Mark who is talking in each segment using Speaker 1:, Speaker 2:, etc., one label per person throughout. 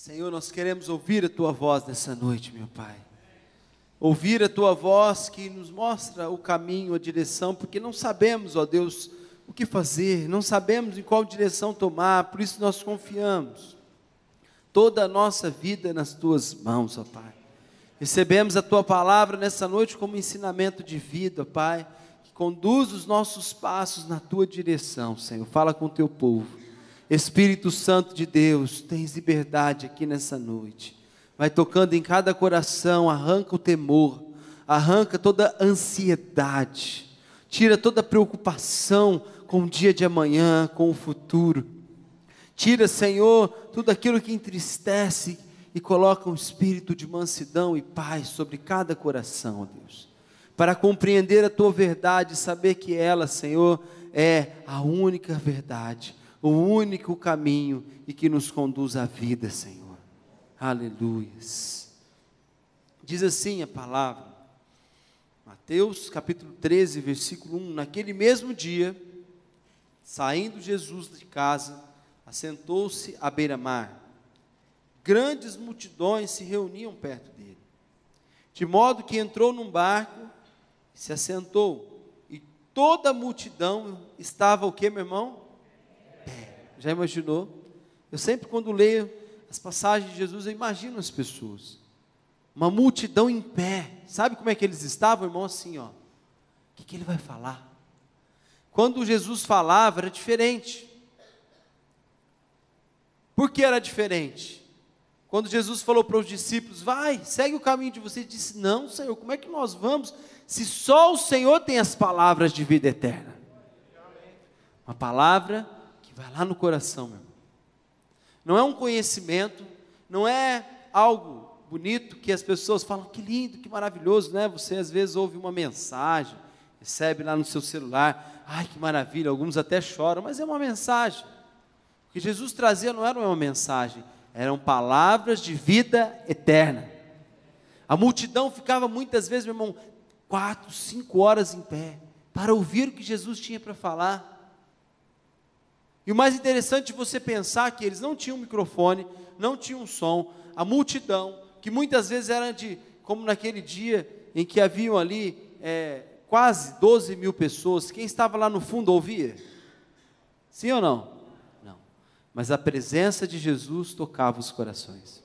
Speaker 1: Senhor, nós queremos ouvir a Tua voz nessa noite, meu Pai. Ouvir a Tua voz que nos mostra o caminho, a direção, porque não sabemos, ó Deus, o que fazer, não sabemos em qual direção tomar, por isso nós confiamos toda a nossa vida nas Tuas mãos, ó Pai. Recebemos a Tua palavra nessa noite como ensinamento de vida, ó Pai, que conduz os nossos passos na Tua direção, Senhor. Fala com o Teu povo. Espírito Santo de Deus, tens liberdade aqui nessa noite. Vai tocando em cada coração, arranca o temor, arranca toda a ansiedade, tira toda a preocupação com o dia de amanhã, com o futuro. Tira, Senhor, tudo aquilo que entristece e coloca um espírito de mansidão e paz sobre cada coração, ó Deus. Para compreender a Tua verdade, saber que ela, Senhor, é a única verdade, o único caminho e que nos conduz à vida, Senhor. Aleluias. Diz assim a palavra, Mateus capítulo 13, versículo 1. Naquele mesmo dia, saindo Jesus de casa, assentou-se à beira-mar. Grandes multidões se reuniam perto dele, de modo que entrou num barco e se assentou, e toda a multidão estava o que, meu irmão? Já imaginou? Eu sempre quando leio as passagens de Jesus, eu imagino as pessoas, uma multidão em pé. Sabe como é que eles estavam, irmão? Assim, ó, o que ele vai falar? Quando Jesus falava, era diferente. Por que era diferente? Quando Jesus falou para os discípulos, vai, segue o caminho de vocês, disse, não, Senhor, como é que nós vamos, se só o Senhor tem as palavras de vida eterna? Uma palavra vai lá no coração, meu irmão. Não é um conhecimento, não é algo bonito que as pessoas falam, que lindo, que maravilhoso, né? Você às vezes ouve uma mensagem, recebe lá no seu celular, ai que maravilha, alguns até choram, mas é uma mensagem. O que Jesus trazia não era uma mensagem, eram palavras de vida eterna. A multidão ficava muitas vezes, meu irmão, 4, 5 horas em pé, para ouvir o que Jesus tinha para falar. E o mais interessante é você pensar que eles não tinham microfone, não tinham som, a multidão, que muitas vezes era como naquele dia em que haviam ali quase 12 mil pessoas, quem estava lá no fundo ouvia? Sim ou não? Não. Mas a presença de Jesus tocava os corações.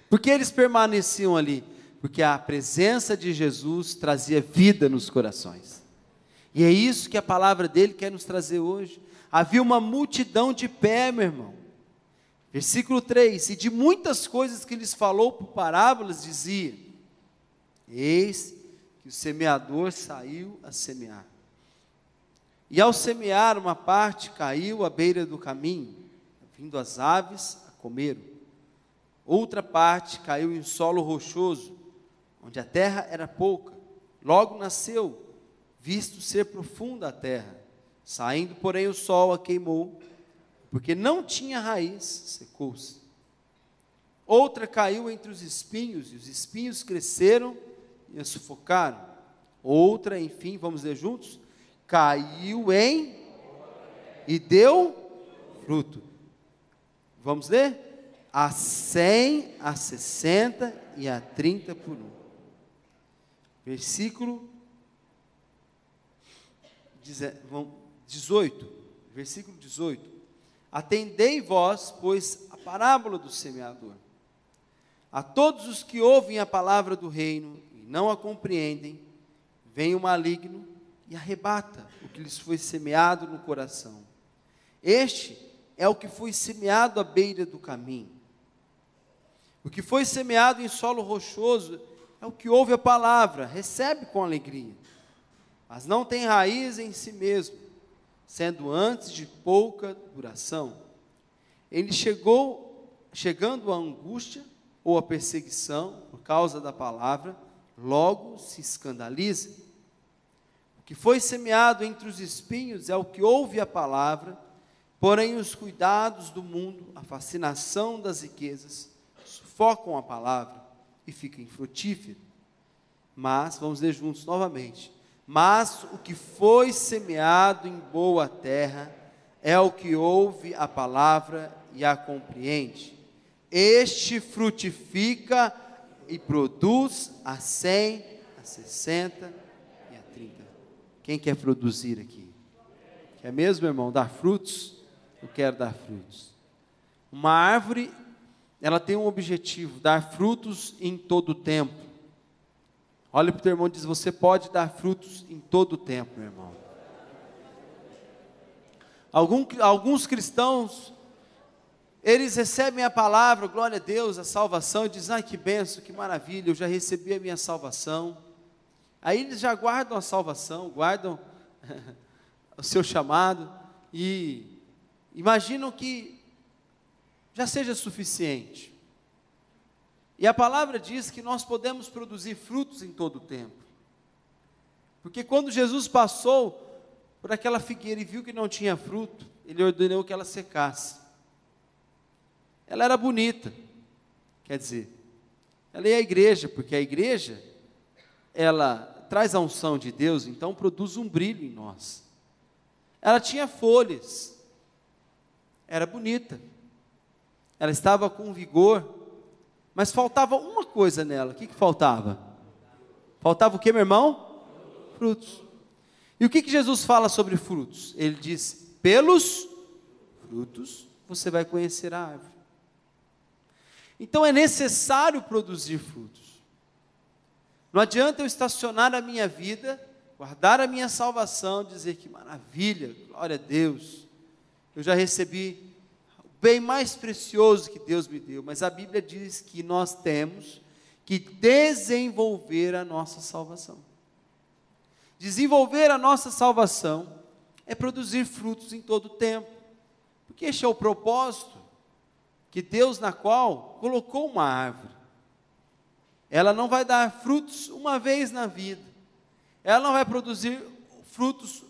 Speaker 1: Por que eles permaneciam ali? Porque a presença de Jesus trazia vida nos corações. E é isso que a palavra dele quer nos trazer hoje. Havia uma multidão de pé, meu irmão. Versículo 3, e de muitas coisas que lhes falou por parábolas, dizia, eis que o semeador saiu a semear. E ao semear, uma parte caiu à beira do caminho, vindo as aves a comeram. Outra parte caiu em solo rochoso, onde a terra era pouca. Logo nasceu, visto ser profunda a terra. Saindo, porém, o sol a queimou, porque não tinha raiz, secou-se. Outra caiu entre os espinhos, e os espinhos cresceram e a sufocaram. Outra, enfim, vamos ler juntos, caiu e deu fruto. Vamos ler? A 100, a 60 e a 30 por 1. Versículo 18, versículo 18, atendei vós, pois, a parábola do semeador. A todos os que ouvem a palavra do reino e não a compreendem, vem o maligno e arrebata o que lhes foi semeado no coração. Este é o que foi semeado à beira do caminho. O que foi semeado em solo rochoso é o que ouve a palavra, recebe com alegria, mas não tem raiz em si mesmo, sendo antes de pouca duração. Ele chegando à angústia ou à perseguição por causa da palavra, logo se escandaliza. O que foi semeado entre os espinhos é o que ouve a palavra, porém os cuidados do mundo, a fascinação das riquezas, sufocam a palavra e fica infrutífero. Mas, vamos ler juntos novamente, mas o que foi semeado em boa terra é o que ouve a palavra e a compreende, este frutifica e produz a 100, a 60 e a 30. Quem quer produzir aqui? Quer mesmo, irmão, dar frutos? Eu quero dar frutos. Uma árvore, ela tem um objetivo: dar frutos em todo o tempo. Olha para o teu irmão e diz: você pode dar frutos em todo o tempo, meu irmão. Alguns cristãos, eles recebem a palavra, glória a Deus, a salvação, e dizem: ai, que benção, que maravilha, eu já recebi a minha salvação. Aí eles já guardam a salvação, guardam o seu chamado, e imaginam que já seja suficiente. E a palavra diz que nós podemos produzir frutos em todo o tempo. Porque quando Jesus passou por aquela figueira e viu que não tinha fruto, ele ordenou que ela secasse. Ela era bonita, quer dizer, ela é a igreja, porque a igreja, ela traz a unção de Deus, então produz um brilho em nós. Ela tinha folhas, era bonita, ela estava com vigor, mas faltava uma coisa nela. O que faltava? Faltava o que, meu irmão? Frutos. E o que Jesus fala sobre frutos? Ele diz: pelos frutos você vai conhecer a árvore. Então é necessário produzir frutos. Não adianta eu estacionar a minha vida, guardar a minha salvação, dizer que maravilha, glória a Deus, eu já recebi o bem mais precioso que Deus me deu. Mas a Bíblia diz que nós temos que desenvolver a nossa salvação. Desenvolver a nossa salvação é produzir frutos em todo o tempo, porque este é o propósito que Deus, na qual colocou uma árvore. Ela não vai dar frutos uma vez na vida, ela não vai produzir frutos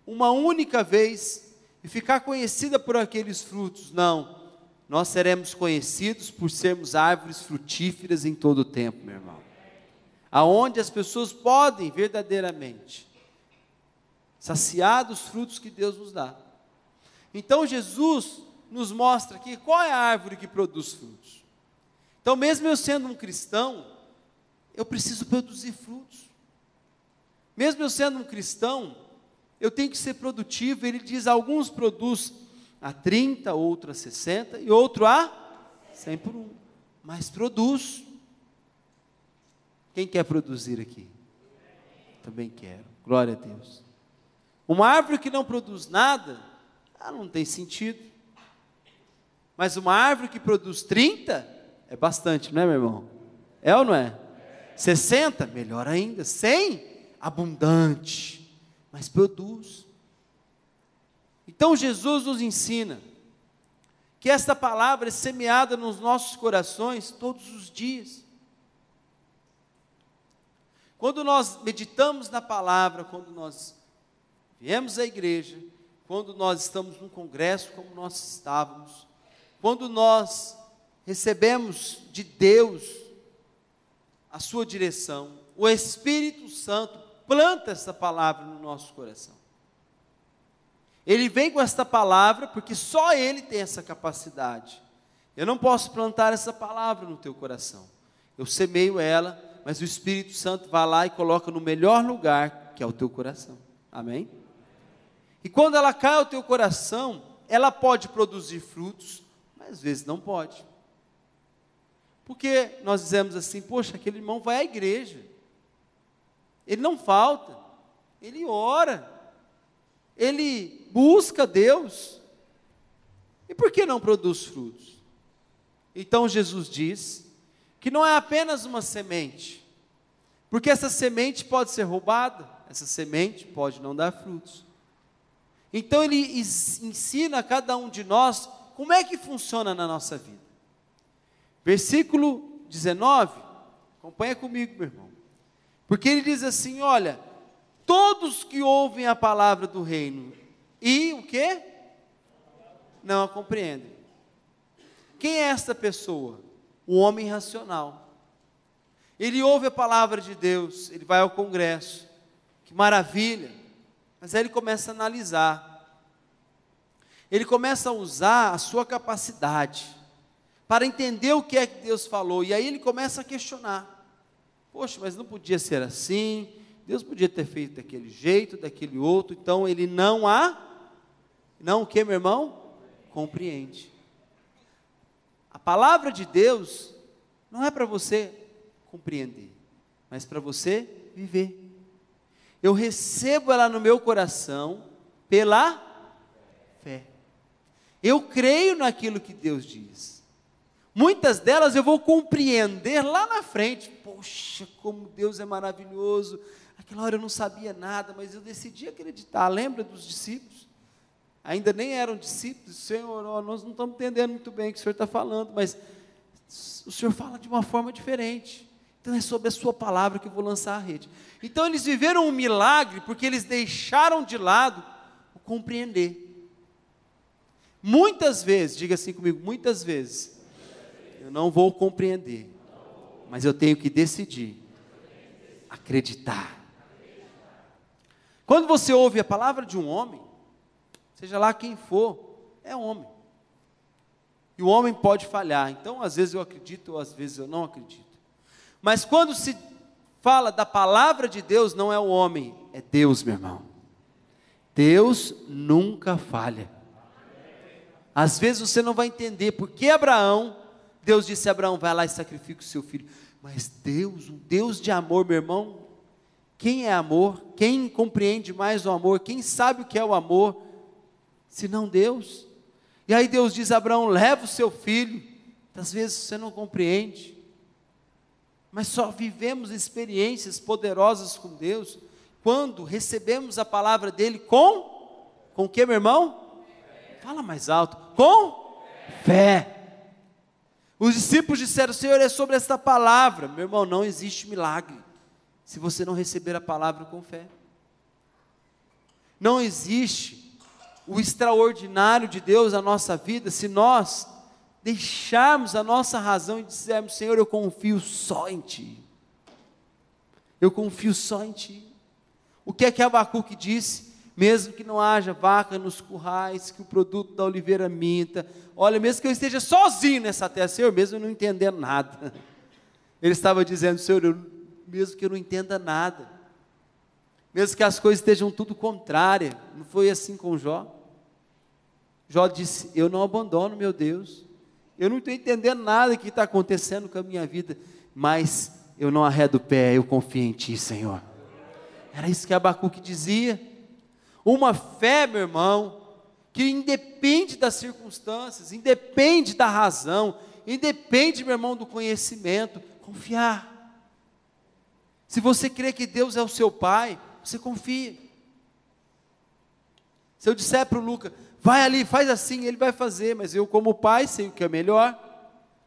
Speaker 1: uma única vez e ficar conhecida por aqueles frutos. Não, nós seremos conhecidos por sermos árvores frutíferas em todo o tempo, meu irmão, aonde as pessoas podem verdadeiramente saciar dos frutos que Deus nos dá. Então Jesus nos mostra aqui qual é a árvore que produz frutos. Então, mesmo eu sendo um cristão, eu preciso produzir frutos. Mesmo eu sendo um cristão, eu tenho que ser produtivo. Ele diz: alguns produz a 30, outro a 60 e outro a 100 por 1. Mas produz. Quem quer produzir aqui? Também quero. Glória a Deus. Uma árvore que não produz nada, ela não tem sentido. Mas uma árvore que produz 30, é bastante, não é, meu irmão? É ou não é? 60, melhor ainda. 100, abundante, mas produz. Então Jesus nos ensina que esta palavra é semeada nos nossos corações todos os dias. Quando nós meditamos na palavra, quando nós viemos à igreja, quando nós estamos num congresso como nós estávamos, quando nós recebemos de Deus a sua direção, o Espírito Santo planta essa palavra no nosso coração. Ele vem com esta palavra porque só Ele tem essa capacidade. Eu não posso plantar essa palavra no teu coração. Eu semeio ela, mas o Espírito Santo vai lá e coloca no melhor lugar, que é o teu coração. Amém? E quando ela cai ao teu coração, ela pode produzir frutos, mas às vezes não pode. Porque nós dizemos assim: poxa, aquele irmão vai à igreja, ele não falta, ele ora, ele busca Deus, e por que não produz frutos? Então Jesus diz que não é apenas uma semente, porque essa semente pode ser roubada, essa semente pode não dar frutos. Então ele ensina a cada um de nós como é que funciona na nossa vida. Versículo 19, acompanha comigo, meu irmão. Porque ele diz assim: olha, todos que ouvem a palavra do reino e o quê? Não a compreendem. Quem é esta pessoa? O homem racional. Ele ouve a palavra de Deus, ele vai ao congresso, que maravilha, mas aí ele começa a analisar, ele começa a usar a sua capacidade, para entender o que é que Deus falou. E aí ele começa a questionar. Poxa, mas não podia ser assim, Deus podia ter feito daquele jeito, daquele outro. Então ele não o que, meu irmão? Compreende. A palavra de Deus não é para você compreender, mas para você viver. Eu recebo ela no meu coração pela fé. Eu creio naquilo que Deus diz. Muitas delas eu vou compreender lá na frente. Poxa, como Deus é maravilhoso. Aquela hora eu não sabia nada, mas eu decidi acreditar. Lembra dos discípulos? Ainda nem eram discípulos. Senhor, nós não estamos entendendo muito bem o que o Senhor está falando, mas o Senhor fala de uma forma diferente. Então é sobre a sua palavra que eu vou lançar a rede. Então eles viveram um milagre, porque eles deixaram de lado o compreender. Muitas vezes, diga assim comigo, muitas vezes, eu não vou compreender, mas eu tenho que decidir, acreditar. Quando você ouve a palavra de um homem, seja lá quem for, é homem. E o homem pode falhar, então às vezes eu acredito, ou às vezes eu não acredito. Mas quando se fala da palavra de Deus, não é o homem, é Deus, meu irmão. Deus nunca falha. Às vezes você não vai entender, porque Deus disse a Abraão, vai lá e sacrifica o seu filho. Mas Deus, um Deus de amor, meu irmão, quem é amor? Quem compreende mais o amor? Quem sabe o que é o amor? Senão Deus. E aí Deus diz a Abraão, leva o seu filho. Às vezes você não compreende. Mas só vivemos experiências poderosas com Deus quando recebemos a palavra dele com o que, meu irmão? Fala mais alto. Com fé. Os discípulos disseram, Senhor, é sobre esta palavra. Meu irmão, não existe milagre se você não receber a palavra com fé. Não existe o extraordinário de Deus na nossa vida se nós deixarmos a nossa razão e dissermos, Senhor, eu confio só em Ti. Eu confio só em Ti. O que é que Abacuque disse? Mesmo que não haja vaca nos currais, que o produto da oliveira minta, olha, mesmo que eu esteja sozinho nessa terra, Senhor, mesmo eu não entendendo nada, ele estava dizendo, Senhor, mesmo que eu não entenda nada, mesmo que as coisas estejam tudo contrárias, não foi assim com Jó? Jó disse, eu não abandono meu Deus, eu não estou entendendo nada que está acontecendo com a minha vida, mas eu não arredo o pé, eu confio em Ti, Senhor. Era isso que Abacuque dizia. Uma fé, meu irmão, que independe das circunstâncias, independe da razão, independe, meu irmão, do conhecimento. Confiar. Se você crê que Deus é o seu Pai, você confia. Se eu disser para o Lucas, vai ali, faz assim, ele vai fazer, mas eu como pai sei o que é melhor.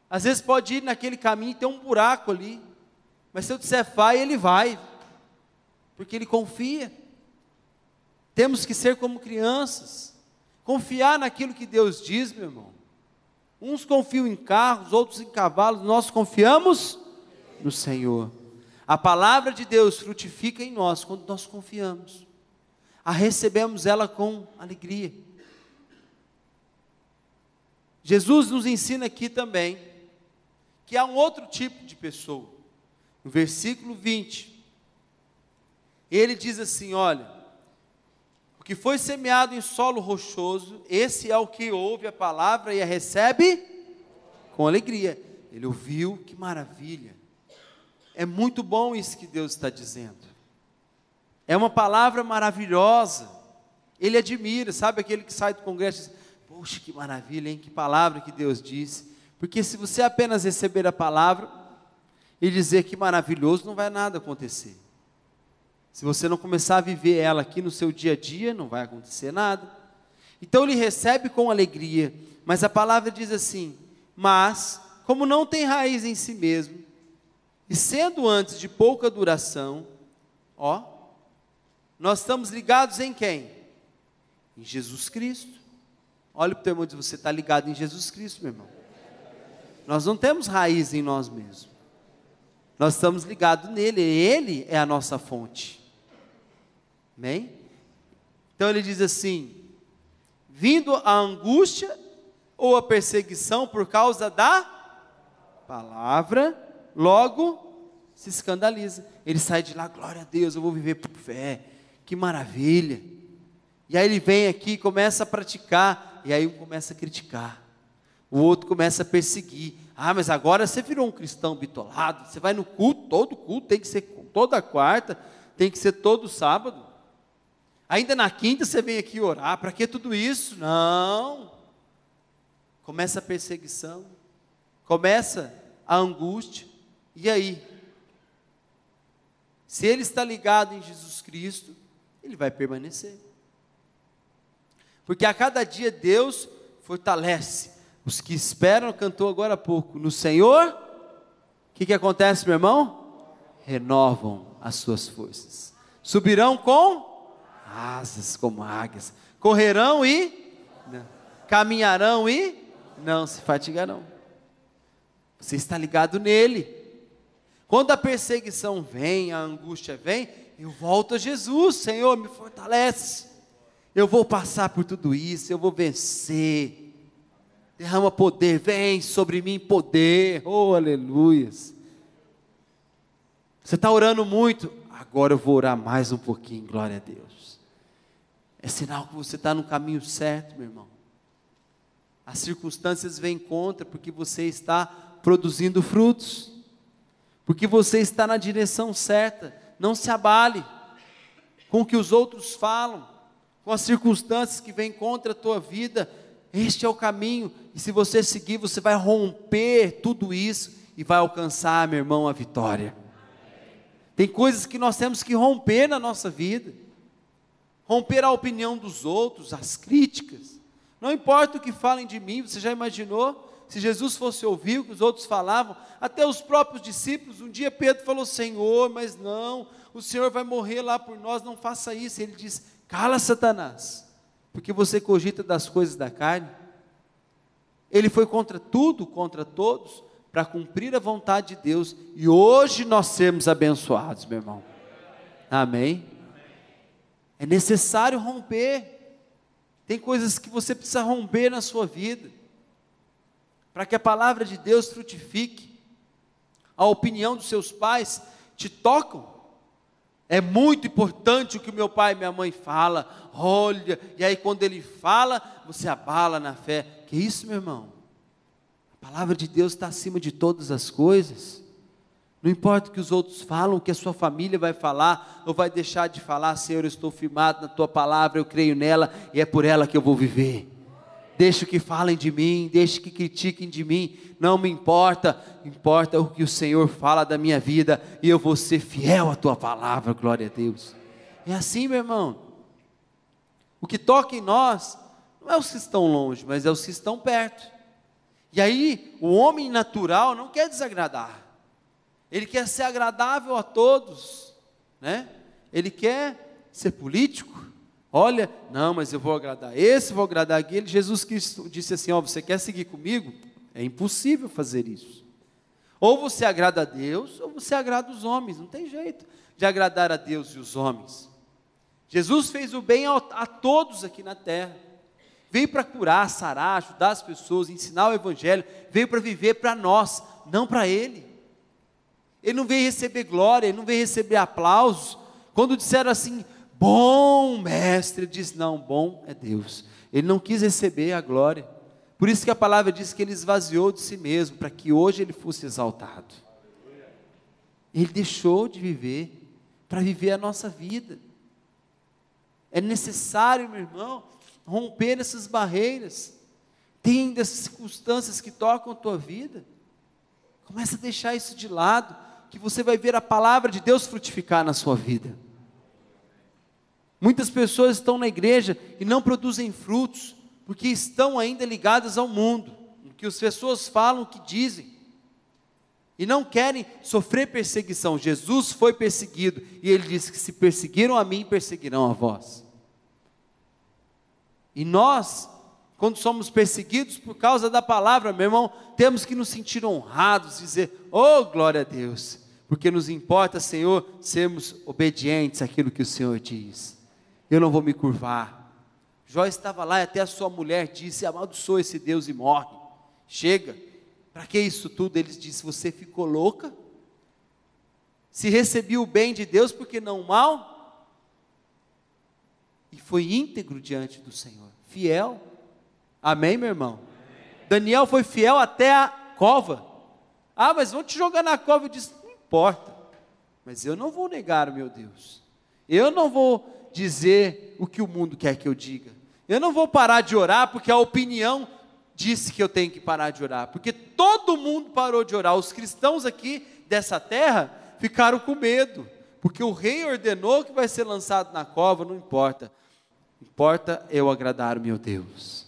Speaker 1: Às vezes pode ir naquele caminho e tem um buraco ali, mas se eu disser vai, ele vai, porque ele confia. Temos que ser como crianças, confiar naquilo que Deus diz, meu irmão. Uns confiam em carros, outros em cavalos, nós confiamos no Senhor. A palavra de Deus frutifica em nós quando nós confiamos. A recebemos ela com alegria. Jesus nos ensina aqui também que há um outro tipo de pessoa. No versículo 20, ele diz assim, olha, o que foi semeado em solo rochoso, esse é o que ouve a palavra e a recebe com alegria. Ele ouviu, que maravilha. É muito bom isso que Deus está dizendo. É uma palavra maravilhosa. Ele admira, sabe aquele que sai do congresso e diz, poxa, que maravilha, hein? Que palavra que Deus disse. Porque se você apenas receber a palavra e dizer que maravilhoso, não vai nada acontecer. Se você não começar a viver ela aqui no seu dia a dia, não vai acontecer nada. Então ele recebe com alegria, mas a palavra diz assim, mas, como não tem raiz em si mesmo, e sendo antes de pouca duração, nós estamos ligados em quem? Em Jesus Cristo. Olha para o teu irmão e diz, você está ligado em Jesus Cristo, meu irmão. Nós não temos raiz em nós mesmos. Nós estamos ligados nele, ele é a nossa fonte. Amém? Então ele diz assim, vindo a angústia, ou a perseguição por causa da palavra, logo se escandaliza. Ele sai de lá, glória a Deus, eu vou viver por fé, que maravilha. E aí ele vem aqui e começa a praticar, e aí um começa a criticar, o outro começa a perseguir. Ah, mas agora você virou um cristão bitolado, você vai no culto, todo culto tem que ser toda quarta, tem que ser todo sábado. Ainda na quinta você vem aqui orar, para que tudo isso? Não. Começa a perseguição, começa a angústia, e aí? Se ele está ligado em Jesus Cristo, ele vai permanecer. Porque a cada dia Deus fortalece os que esperam, cantou agora há pouco, no Senhor. O que acontece, meu irmão? Renovam as suas forças, subirão com asas como águias, correrão e não, caminharão e não se fatigarão. Você está ligado nele. Quando a perseguição vem, a angústia vem, eu volto a Jesus. Senhor, me fortalece, eu vou passar por tudo isso, eu vou vencer. Derrama poder, vem sobre mim poder, oh aleluias. Você está orando muito, agora eu vou orar mais um pouquinho, glória a Deus. É sinal que você está no caminho certo, meu irmão. As circunstâncias vêm contra, porque você está produzindo frutos, porque você está na direção certa. Não se abale com o que os outros falam, com as circunstâncias que vêm contra a tua vida. Este é o caminho, e se você seguir, você vai romper tudo isso, e vai alcançar, meu irmão, a vitória. Tem coisas que nós temos que romper na nossa vida, romper a opinião dos outros, as críticas, não importa o que falem de mim. Você já imaginou, se Jesus fosse ouvir o que os outros falavam, até os próprios discípulos? Um dia Pedro falou, Senhor, mas não, o Senhor vai morrer lá por nós, não faça isso. Ele disse, cala Satanás, porque você cogita das coisas da carne. Ele foi contra tudo, contra todos, para cumprir a vontade de Deus, e hoje nós sermos abençoados, meu irmão. Amém? É necessário romper. Tem coisas que você precisa romper na sua vida, para que a palavra de Deus frutifique. A opinião dos seus pais te tocam. É muito importante o que o meu pai e minha mãe falam, olha, e aí quando ele fala, você abala na fé. Que isso, meu irmão? A palavra de Deus está acima de todas as coisas. Não importa o que os outros falam, o que a sua família vai falar, ou vai deixar de falar. Senhor, eu estou firmado na tua palavra, eu creio nela, e é por ela que eu vou viver. Deixa que falem de mim, deixa que critiquem de mim, não me importa, importa o que o Senhor fala da minha vida, e eu vou ser fiel à tua palavra, glória a Deus. É assim, meu irmão. O que toca em nós, não é os que estão longe, mas é os que estão perto. E aí, o homem natural não quer desagradar, ele quer ser agradável a todos, né? Ele quer ser político. Olha, não, mas eu vou agradar esse, vou agradar aquele. Jesus Cristo disse assim, ó, você quer seguir comigo? É impossível fazer isso. Ou você agrada a Deus, ou você agrada os homens. Não tem jeito de agradar a Deus e os homens. Jesus fez o bem a todos aqui na terra. Veio para curar, sarar, ajudar as pessoas, ensinar o Evangelho. Veio para viver para nós, não para Ele. Ele não veio receber glória, ele não veio receber aplausos. Quando disseram assim, bom mestre, ele disse, não, bom é Deus. Ele não quis receber a glória. Por isso que a palavra diz que ele esvaziou de si mesmo, para que hoje ele fosse exaltado. Ele deixou de viver, para viver a nossa vida. É necessário, meu irmão, romper essas barreiras. Tem dessas circunstâncias que tocam a tua vida. Começa a deixar isso de lado, que você vai ver a palavra de Deus frutificar na sua vida. Muitas pessoas estão na igreja e não produzem frutos, porque estão ainda ligadas ao mundo, o que as pessoas falam, o que dizem, e não querem sofrer perseguição. Jesus foi perseguido, e ele disse que se perseguiram a mim, perseguirão a vós. E nós, quando somos perseguidos por causa da palavra, meu irmão, temos que nos sentir honrados, dizer, oh glória a Deus, porque nos importa, Senhor, sermos obedientes àquilo que o Senhor diz. Eu não vou me curvar. Jó estava lá e até a sua mulher disse: amaldiçoa esse Deus e morre. Chega, para que isso tudo? Ele disse: você ficou louca? Se recebi o bem de Deus, por que não o mal? E foi íntegro diante do Senhor, fiel. Amém, meu irmão? Amém. Daniel foi fiel até a cova. Ah, mas vão te jogar na cova. Eu disse: não importa, mas eu não vou negar o meu Deus. Eu não vou dizer o que o mundo quer que eu diga. Eu não vou parar de orar porque a opinião disse que eu tenho que parar de orar, porque todo mundo parou de orar. Os cristãos aqui dessa terra ficaram com medo, porque o rei ordenou que vai ser lançado na cova. Não importa, importa eu agradar o meu Deus.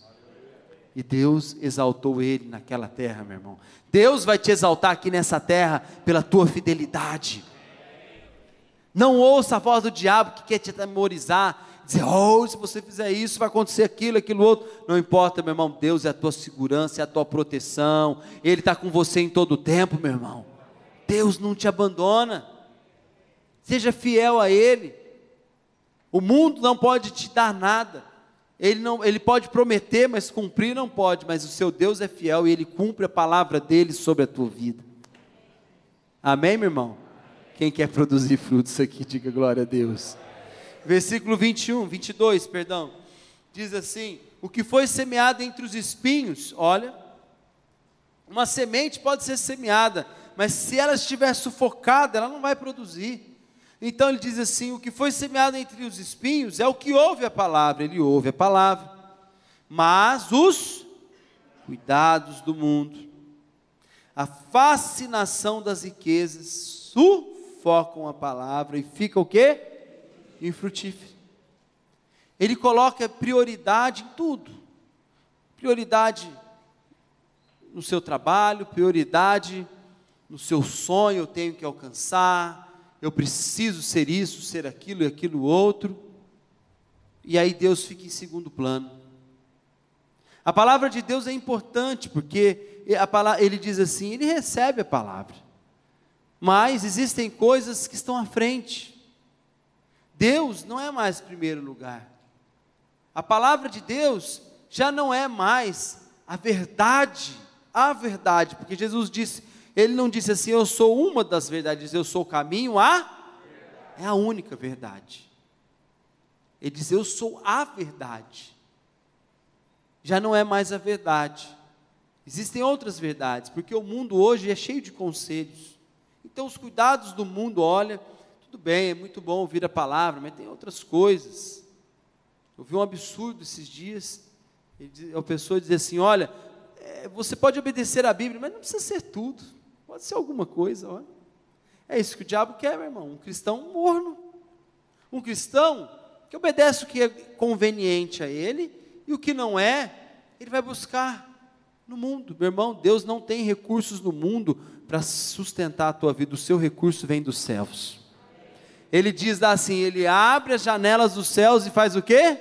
Speaker 1: E Deus exaltou ele naquela terra, meu irmão. Deus vai te exaltar aqui nessa terra pela tua fidelidade. Não ouça a voz do diabo que quer te atemorizar, dizer: oh, se você fizer isso, vai acontecer aquilo, aquilo outro. Não importa, meu irmão, Deus é a tua segurança, é a tua proteção, Ele está com você em todo o tempo, meu irmão. Deus não te abandona, seja fiel a Ele. O mundo não pode te dar nada, Ele pode prometer, mas cumprir não pode, mas o seu Deus é fiel e Ele cumpre a palavra dEle sobre a tua vida. Amém, meu irmão? Quem quer produzir frutos aqui, diga glória a Deus. Versículo 22, diz assim: o que foi semeado entre os espinhos, olha, uma semente pode ser semeada, mas se ela estiver sufocada, ela não vai produzir. Então ele diz assim: o que foi semeado entre os espinhos é o que ouve a palavra, ele ouve a palavra, mas os cuidados do mundo, a fascinação das riquezas, sufocam a palavra e fica o quê? Infrutífero. Ele coloca prioridade em tudo, prioridade no seu trabalho, prioridade no seu sonho. Eu tenho que alcançar, eu preciso ser isso, ser aquilo e aquilo outro, e aí Deus fica em segundo plano. A palavra de Deus é importante, porque ele diz assim, ele recebe a palavra, mas existem coisas que estão à frente. Deus não é mais primeiro lugar. A palavra de Deus já não é mais a verdade, porque Jesus disse, Ele não disse assim: eu sou uma das verdades, eu sou o caminho, é a única verdade. Ele diz: eu sou a verdade. Já não é mais a verdade, existem outras verdades, porque o mundo hoje é cheio de conselhos. Então os cuidados do mundo, olha, tudo bem, é muito bom ouvir a palavra, mas tem outras coisas. Eu vi um absurdo esses dias, a pessoa dizia assim: olha, você pode obedecer a Bíblia, mas não precisa ser tudo, pode ser alguma coisa. Olha, é isso que o diabo quer, meu irmão, um cristão morno, um cristão que obedece o que é conveniente a ele, e o que não é, ele vai buscar no mundo. Meu irmão, Deus não tem recursos no mundo para sustentar a tua vida, o seu recurso vem dos céus. Ele diz assim: Ele abre as janelas dos céus e faz o quê?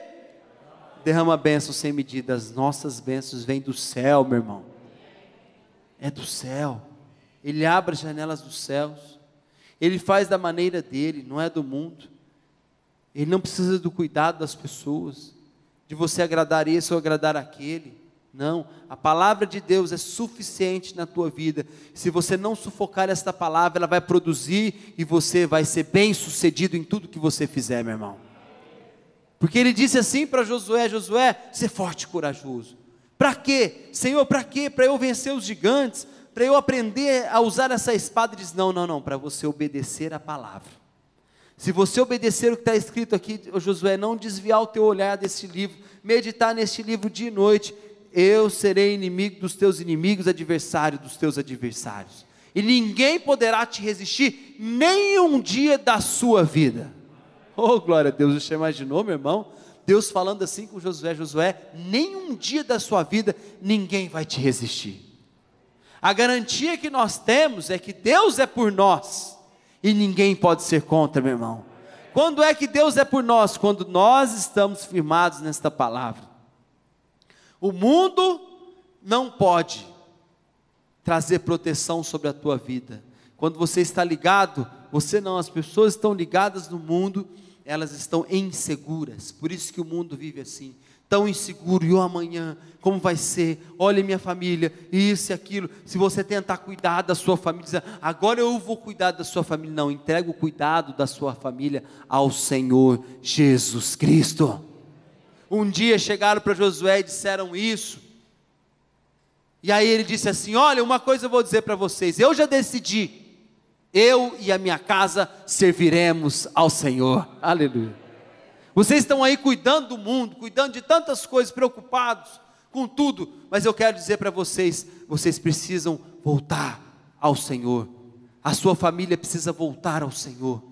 Speaker 1: Derrama bênçãos sem medida. As nossas bênçãos vêm do céu, meu irmão, é do céu. Ele abre as janelas dos céus, Ele faz da maneira dEle, não é do mundo. Ele não precisa do cuidado das pessoas, de você agradar esse ou agradar aquele. Não, a palavra de Deus é suficiente na tua vida. Se você não sufocar esta palavra, ela vai produzir, e você vai ser bem sucedido em tudo que você fizer, meu irmão. Porque ele disse assim para Josué: Josué, ser forte e corajoso. Para quê? Senhor, para quê? Para eu vencer os gigantes, para eu aprender a usar essa espada. Ele diz: não, para você obedecer a palavra. Se você obedecer o que está escrito aqui, Josué, não desviar o teu olhar desse livro, meditar neste livro dia e noite, eu serei inimigo dos teus inimigos, adversário dos teus adversários, e ninguém poderá te resistir, nem um dia da sua vida. Oh, glória a Deus! Você imaginou, meu irmão, Deus falando assim com Josué: Josué, nem um dia da sua vida, ninguém vai te resistir. A garantia que nós temos é que Deus é por nós, e ninguém pode ser contra, meu irmão. Quando é que Deus é por nós? Quando nós estamos firmados nesta palavra. O mundo não pode trazer proteção sobre a tua vida. Quando você está ligado, você não, as pessoas estão ligadas no mundo, elas estão inseguras. Por isso que o mundo vive assim, tão inseguro, e o amanhã, como vai ser? Olha minha família, isso e aquilo. Se você tentar cuidar da sua família, dizer, agora eu vou cuidar da sua família, não, entrega o cuidado da sua família ao Senhor Jesus Cristo. Um dia chegaram para Josué e disseram isso, e aí ele disse assim, olha, uma coisa eu vou dizer para vocês, eu já decidi, eu e a minha casa serviremos ao Senhor, aleluia. Vocês estão aí cuidando do mundo, cuidando de tantas coisas, preocupados com tudo, mas eu quero dizer para vocês, vocês precisam voltar ao Senhor, a sua família precisa voltar ao Senhor.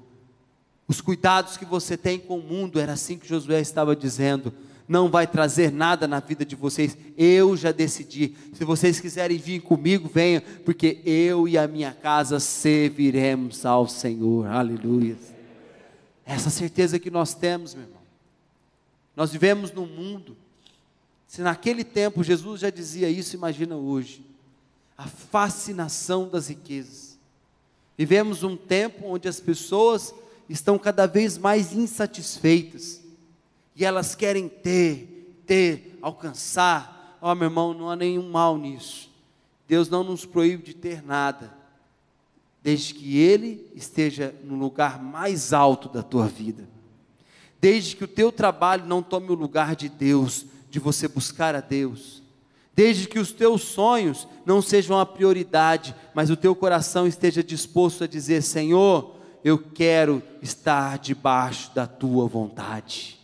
Speaker 1: Os cuidados que você tem com o mundo, era assim que Josué estava dizendo, não vai trazer nada na vida de vocês, eu já decidi, se vocês quiserem vir comigo, venham, porque eu e a minha casa serviremos ao Senhor, aleluia. Essa certeza que nós temos, meu irmão. Nós vivemos num mundo, se naquele tempo Jesus já dizia isso, imagina hoje, a fascinação das riquezas. Vivemos um tempo onde as pessoas estão cada vez mais insatisfeitas, e elas querem ter, alcançar. Ó, meu irmão, não há nenhum mal nisso. Deus não nos proíbe de ter nada, desde que Ele esteja no lugar mais alto da tua vida, desde que o teu trabalho não tome o lugar de Deus, de você buscar a Deus, desde que os teus sonhos não sejam a prioridade, mas o teu coração esteja disposto a dizer, Senhor, eu quero estar debaixo da tua vontade,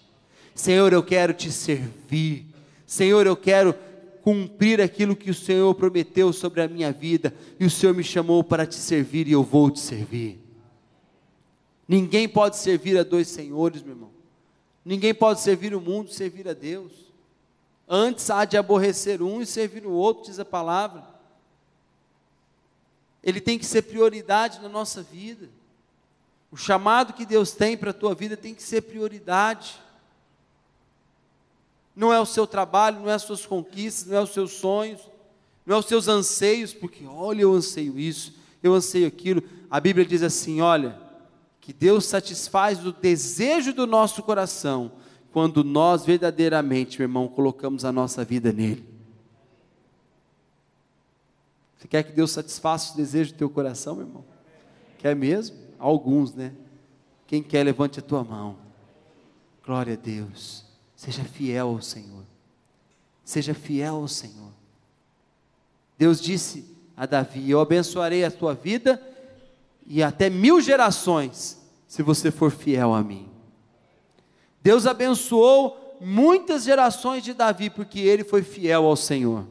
Speaker 1: Senhor, eu quero te servir, Senhor, eu quero cumprir aquilo que o Senhor prometeu sobre a minha vida, e o Senhor me chamou para te servir, e eu vou te servir. Ninguém pode servir a dois senhores, meu irmão, ninguém pode servir o mundo e servir a Deus, antes há de aborrecer um e servir o outro, diz a palavra. Ele tem que ser prioridade na nossa vida, o chamado que Deus tem para a tua vida tem que ser prioridade, não é o seu trabalho, não é as suas conquistas, não é os seus sonhos, não é os seus anseios, porque olha, eu anseio isso, eu anseio aquilo. A Bíblia diz assim, olha, que Deus satisfaz o desejo do nosso coração, quando nós verdadeiramente, meu irmão, colocamos a nossa vida nele. Você quer que Deus satisfaça o desejo do teu coração, meu irmão? Quer mesmo? Alguns, né? Quem quer, levante a tua mão. Glória a Deus. Seja fiel ao Senhor, seja fiel ao Senhor. Deus disse a Davi, eu abençoarei a tua vida, e até 1000 gerações, se você for fiel a mim. Deus abençoou muitas gerações de Davi, porque ele foi fiel ao Senhor,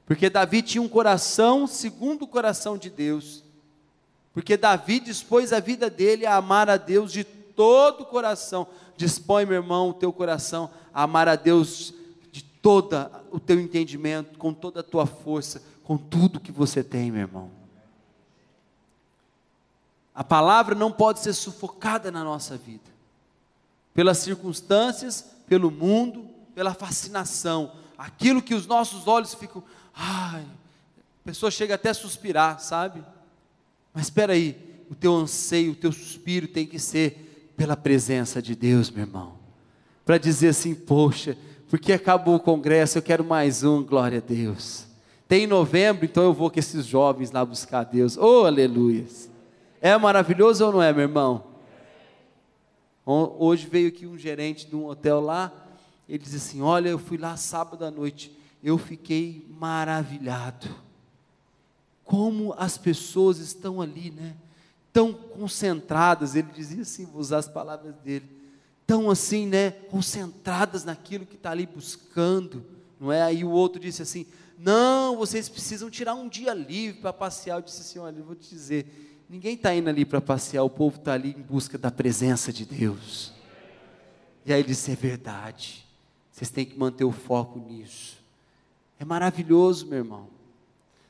Speaker 1: porque Davi tinha um coração segundo o coração de Deus, porque Davi dispôs a vida dele a amar a Deus de todo o coração. Dispõe, meu irmão, o teu coração a amar a Deus de todo o teu entendimento, com toda a tua força, com tudo que você tem, meu irmão. A palavra não pode ser sufocada na nossa vida, pelas circunstâncias, pelo mundo, pela fascinação, aquilo que os nossos olhos ficam, a pessoa chega até a suspirar, sabe? Mas espera aí, o teu anseio, o teu suspiro tem que ser pela presença de Deus, meu irmão, para dizer assim, poxa, porque acabou o congresso, eu quero mais um, glória a Deus, tem em novembro, então eu vou com esses jovens lá buscar a Deus, oh aleluia, é maravilhoso ou não é, meu irmão? Hoje veio aqui um gerente de um hotel lá, ele disse assim, olha, eu fui lá sábado à noite, eu fiquei maravilhado, como as pessoas estão ali, né, tão concentradas, ele dizia assim, vou usar as palavras dele, tão assim, né, concentradas naquilo que está ali buscando, não é? Aí o outro disse assim, não, vocês precisam tirar um dia livre para passear. Eu disse assim, olha, eu vou te dizer, ninguém está indo ali para passear, o povo está ali em busca da presença de Deus. E aí ele disse, é verdade, vocês têm que manter o foco nisso. É maravilhoso, meu irmão,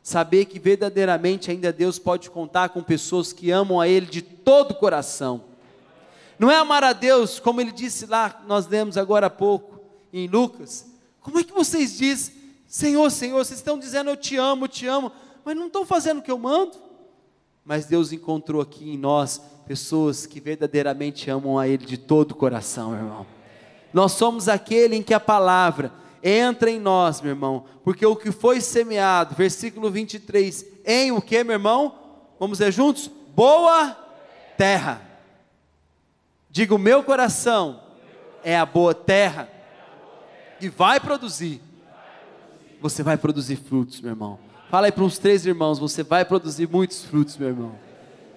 Speaker 1: saber que verdadeiramente ainda Deus pode contar com pessoas que amam a Ele de todo o coração. Não é amar a Deus, como Ele disse lá, nós lemos agora há pouco, em Lucas, como é que vocês dizem, Senhor, Senhor, vocês estão dizendo eu te amo, mas não estão fazendo o que eu mando? Mas Deus encontrou aqui em nós, pessoas que verdadeiramente amam a Ele de todo o coração, meu irmão. Nós somos aquele em que a palavra entra em nós, meu irmão, porque o que foi semeado, versículo 23, em o que, meu irmão? Vamos ver juntos? Boa terra. Diga, o meu coração é a boa terra, e vai produzir. Você vai produzir frutos, meu irmão. Fala aí para uns 3 irmãos, você vai produzir muitos frutos, meu irmão.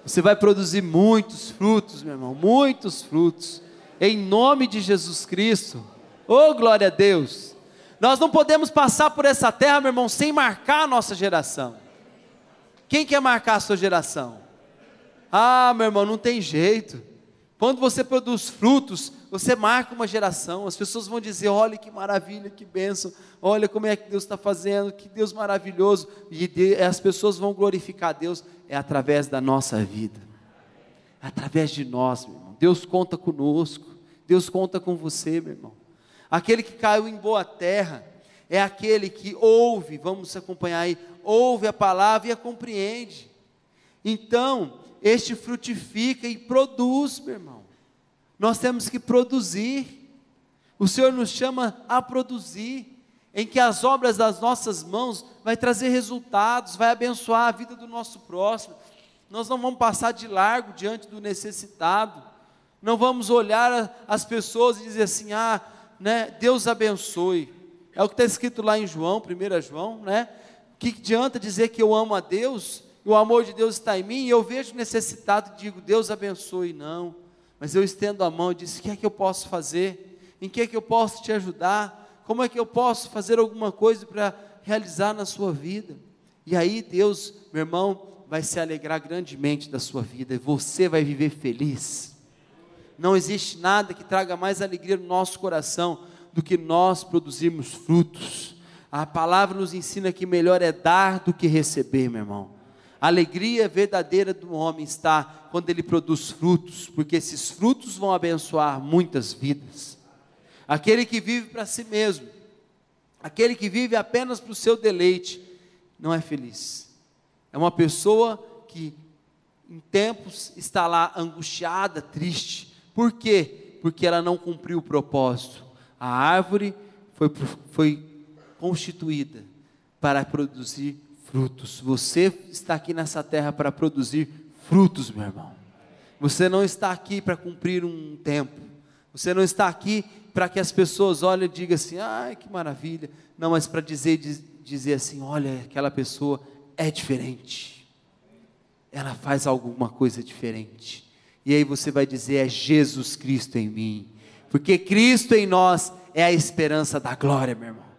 Speaker 1: Você vai produzir muitos frutos, meu irmão, muitos frutos, em nome de Jesus Cristo. Oh, glória a Deus. Nós não podemos passar por essa terra, meu irmão, sem marcar a nossa geração. Quem quer marcar a sua geração? Ah, meu irmão, não tem jeito. Quando você produz frutos, você marca uma geração. As pessoas vão dizer, olha que maravilha, que bênção, olha como é que Deus está fazendo, que Deus maravilhoso, e as pessoas vão glorificar a Deus, é através da nossa vida, é através de nós, meu irmão. Deus conta conosco, Deus conta com você, meu irmão. Aquele que caiu em boa terra, é aquele que ouve, vamos acompanhar aí, ouve a palavra e a compreende. Então, este frutifica e produz, meu irmão. Nós temos que produzir. O Senhor nos chama a produzir, em que as obras das nossas mãos vai trazer resultados, vai abençoar a vida do nosso próximo. Nós não vamos passar de largo diante do necessitado. Não vamos olhar as pessoas e dizer assim, Deus abençoe. É o que está escrito lá em João, 1 João, né? O que adianta dizer que eu amo a Deus, e o amor de Deus está em mim, e eu vejo necessitado e digo, Deus abençoe, não. Mas eu estendo a mão e digo, o que é que eu posso fazer? Em que é que eu posso te ajudar? Como é que eu posso fazer alguma coisa para realizar na sua vida? E aí Deus, meu irmão, vai se alegrar grandemente da sua vida, e você vai viver feliz. Não existe nada que traga mais alegria no nosso coração do que nós produzirmos frutos. A palavra nos ensina que melhor é dar do que receber, meu irmão. A alegria verdadeira do homem está quando ele produz frutos, porque esses frutos vão abençoar muitas vidas. Aquele que vive para si mesmo, aquele que vive apenas para o seu deleite, não é feliz. É uma pessoa que em tempos está lá angustiada, triste. Por quê? Porque ela não cumpriu o propósito. A árvore foi constituída para produzir frutos. Você está aqui nessa terra para produzir frutos, meu irmão. Você não está aqui para cumprir um tempo. Você não está aqui para que as pessoas olhem e digam assim, ai que maravilha. Não, mas para dizer assim, olha, aquela pessoa é diferente. Ela faz alguma coisa diferente. E aí você vai dizer, é Jesus Cristo em mim. Porque Cristo em nós é a esperança da glória, meu irmão.